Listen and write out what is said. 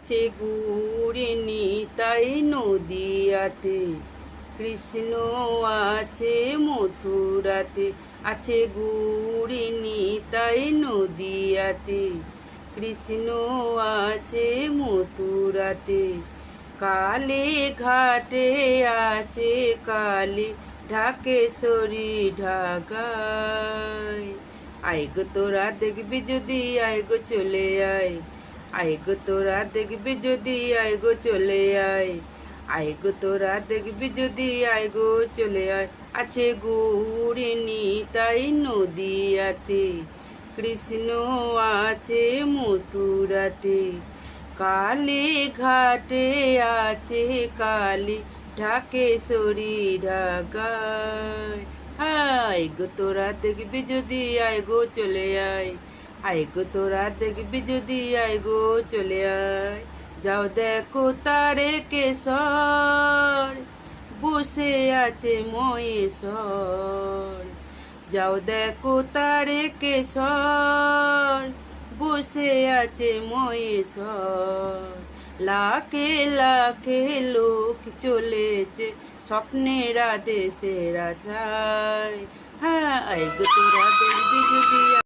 আছে গুড়ি নিতাই নদিয়াতে, কৃষ্ণ আছে মথুরাতে। আছে গুড়ি নিতাই নদিয়াতে, কৃষ্ণ আছে মথুরাতে। কালী ঘাটে আছে কালী ঢাকেশ্বরী ঢাকায়। আয় গো তোরা দেখবি যদি, আয় গো চলে আয়। আয় গো তোরা দেখবি যদি, আয় গো চলে আয়। আয় গো তোরা দেখবি যদি, আয় গো চলে আয়। আছে গুড়ি নিতাই নদিয়াতে, কৃষ্ণ আছে মথুরাতে। কালী ঘাটে আছে কালী ঢাকেশ্বরী ঢাকায়। আয় গো তোরা দেখবি যদি, আয় গো চলে আয়। আয় গো তোরা দেখবি যদি, আয় গো চলে আয়। যাও দেখো তারকেশ্বর, বসে আছে মহেশ্বর। যাও দেখো তারকেশ্বর, বসে আছে মহেশ্বর। লাখে লাখে লোক চলেছে স্বপ্নের দেশের আশায়। হ্যাঁ, আয় গো তোরা দেখবি যদি।